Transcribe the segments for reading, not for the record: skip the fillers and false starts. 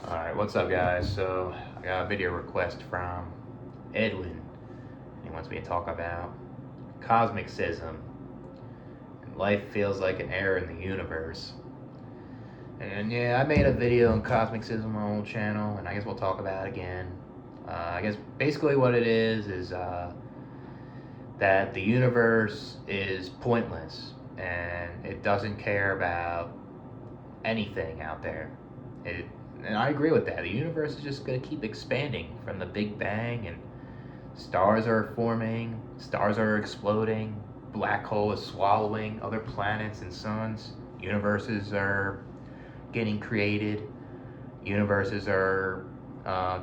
Alright, what's up guys? So, I got a video request from Edwin. He wants me to talk about Cosmicism. And life feels like an error in the universe. And yeah, I made a video on Cosmicism on my old channel, and I guess we'll talk about it again. I guess basically what it is that the universe is pointless, and it doesn't care about anything out there. And I agree with that. The universe is just going to keep expanding from the Big Bang, and stars are forming, stars are exploding, black hole is swallowing other planets and suns, universes are getting created, universes are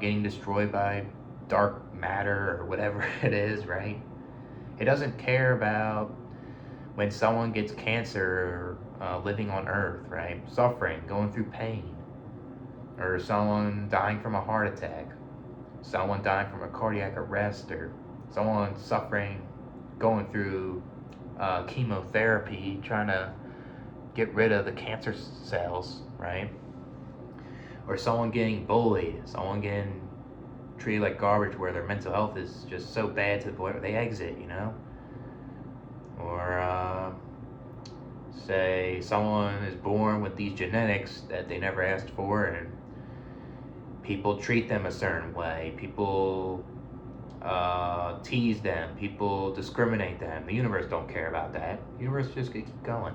getting destroyed by dark matter or whatever it is, right? It doesn't care about when someone gets cancer living on Earth, right? Suffering, going through pain. Or someone dying from a heart attack, someone dying from a cardiac arrest, or someone suffering, going through chemotherapy, trying to get rid of the cancer cells, right? Or someone getting bullied, someone getting treated like garbage where their mental health is just so bad to the point where they exit, you know? Or say someone is born with these genetics that they never asked for, and people treat them a certain way, people tease them, people discriminate them. The universe don't care about that. The universe just gonna keep going.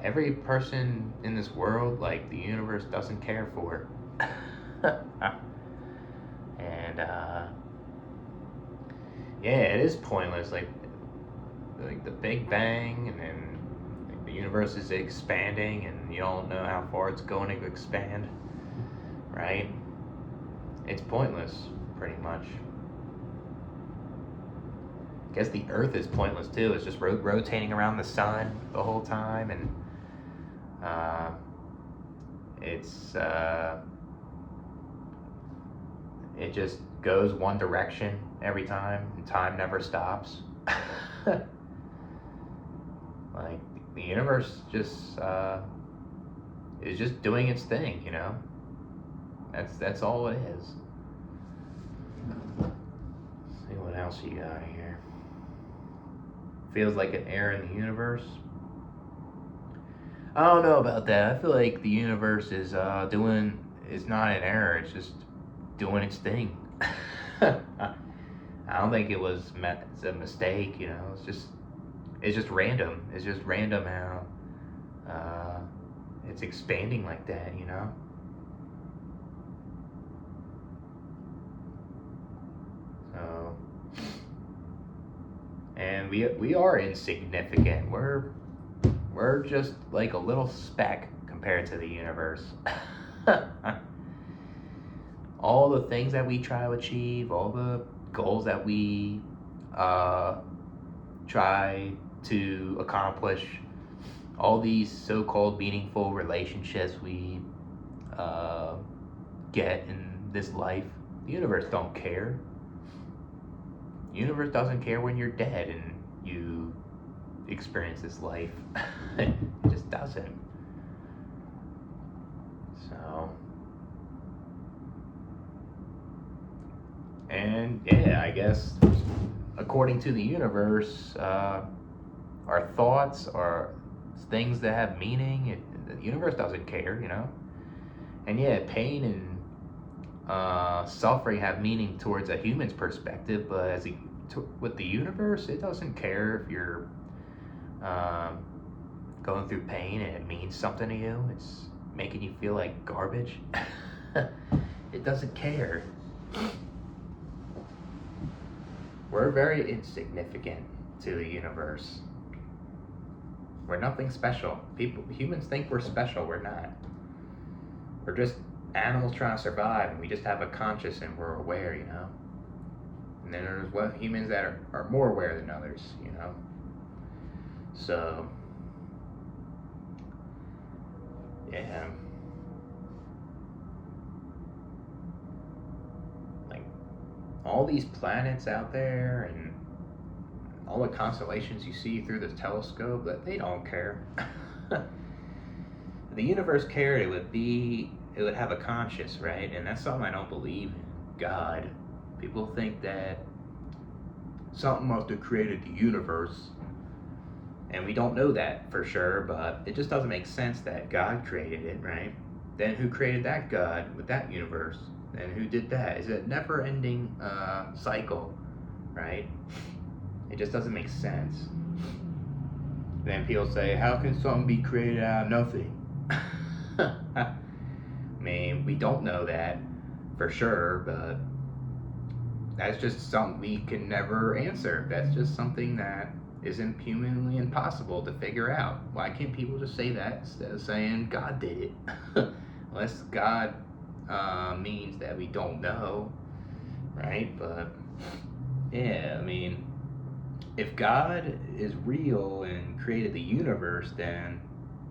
Every person in this world, like, the universe doesn't care for. And yeah, it is pointless. Like the Big Bang, and then the universe is expanding, and you don't know how far it's going to expand, right? It's pointless, pretty much. I guess the Earth is pointless too. It's just rotating around the sun the whole time, and it just goes one direction every time, and time never stops. Like, the universe just is just doing its thing, you know? That's all it is. Let's see what else you got here. Feels like an error in the universe. I don't know about that. I feel like the universe is not an error. It's just doing its thing. I don't think it's a mistake, you know. It's just random. It's just random how it's expanding like that, you know. So, and we are insignificant. We're just like a little speck compared to the universe. All the things that we try to achieve, all the goals that we try to accomplish, all these so-called meaningful relationships we get in this life, the universe don't care. The universe doesn't care when you're dead and you experience this life. It just doesn't. So, and yeah, I guess according to the universe, our thoughts are things that have meaning. The universe doesn't care, you know. And yeah, pain and suffering have meaning towards a human's perspective, but with the universe, it doesn't care if you're going through pain and it means something to you. It's making you feel like garbage. It doesn't care. We're very insignificant to the universe. We're nothing special. Humans think we're special. We're not. We're just animals trying to survive, and we just have a conscience and we're aware, you know. And then there's humans that are more aware than others, you know. So, yeah. Like, all these planets out there and all the constellations you see through the telescope, that they don't care. If the universe cared, it would have a conscience, right? And that's something I don't believe in. God. People think that something must have created the universe, and we don't know that for sure, but it just doesn't make sense that God created it, right? Then who created that God with that universe? Then who did that? Is it a never-ending cycle, right? It just doesn't make sense. Then people say, how can something be created out of nothing? I mean, we don't know that for sure, but that's just something we can never answer. That's just something that isn't humanly impossible to figure out. Why can't people just say that instead of saying God did it? Unless God means that we don't know, right? But yeah, I mean, if God is real and created the universe, then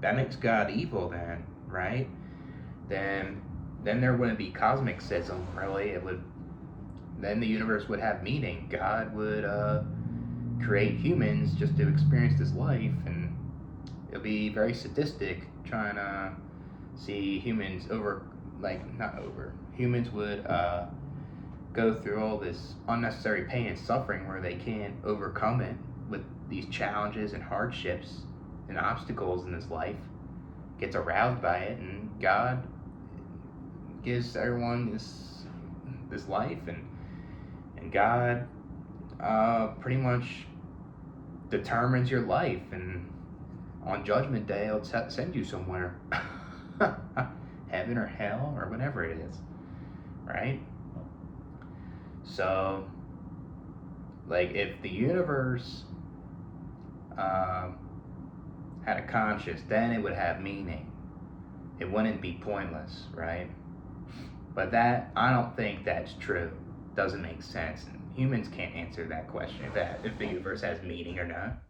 that makes God evil, then, right? Then there wouldn't be cosmicism, really. It would. Then the universe would have meaning. God would create humans just to experience this life, and it'll be very sadistic trying to see humans humans would go through all this unnecessary pain and suffering where they can't overcome it with these challenges and hardships and obstacles in this life, gets aroused by it, and God gives everyone this life, and God pretty much determines your life, and on Judgment Day it'll send you somewhere. Heaven or hell or whatever it is, right? So, like, if the universe had a conscience, then it would have meaning. It wouldn't be pointless, right? But that, I don't think that's true. Doesn't make sense. And humans can't answer that question, if the universe has meaning or not.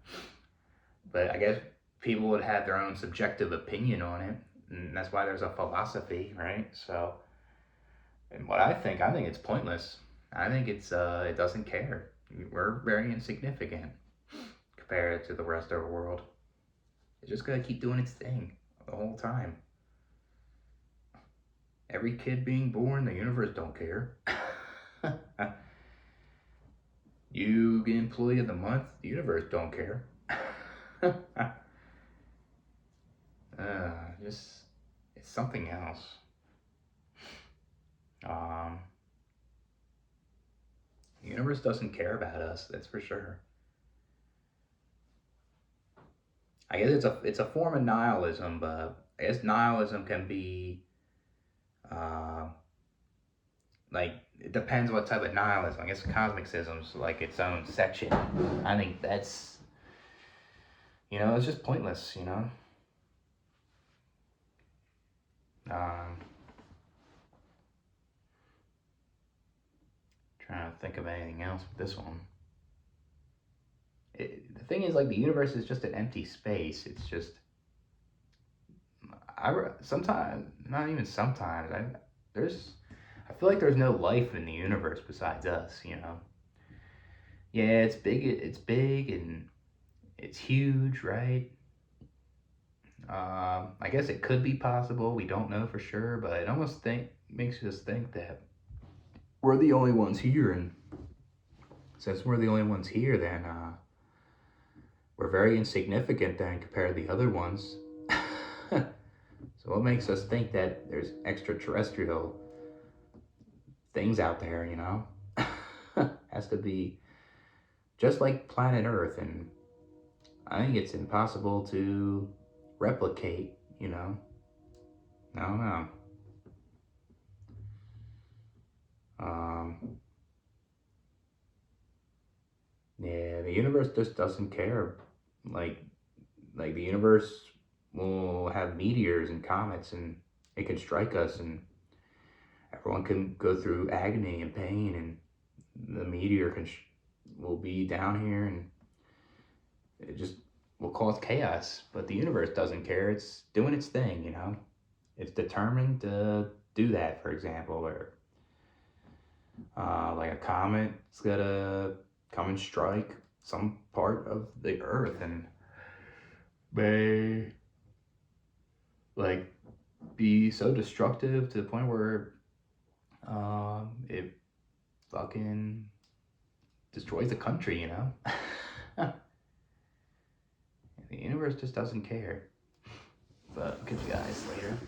But I guess people would have their own subjective opinion on it, and that's why there's a philosophy, right? So, and what I think it's pointless. I think it doesn't care. We're very insignificant compared to the rest of the world. It's just gonna keep doing its thing the whole time. Every kid being born, the universe don't care. You get employee of the month, the universe don't care. Just, it's something else. The universe doesn't care about us, that's for sure. I guess it's a form of nihilism, but I guess nihilism can be like, it depends what type of nihilism. I guess cosmicism's like its own section. I think that's, it's just pointless, Trying to think of anything else with this one. The thing is, like, the universe is just an empty space. It's just, sometimes, not even sometimes, I feel like there's no life in the universe besides us, Yeah, it's big and it's huge, right? I guess it could be possible. We don't know for sure, but it almost makes us think that we're the only ones here, and since we're the only ones here, then we're very insignificant then compared to the other ones. So what makes us think that there's extraterrestrial things out there, Has to be just like planet Earth, and I think it's impossible to replicate, I don't know. Yeah, the universe just doesn't care. Like the universe will have meteors and comets, and it can strike us, and everyone can go through agony and pain, and the meteor will be down here, and it just will cause chaos. But the universe doesn't care. It's doing its thing, It's determined to do that, for example, or like a comet is gonna come and strike some part of the earth, and like be so destructive to the point where it fucking destroys the country, you know? The universe just doesn't care. But I'll catch you guys later.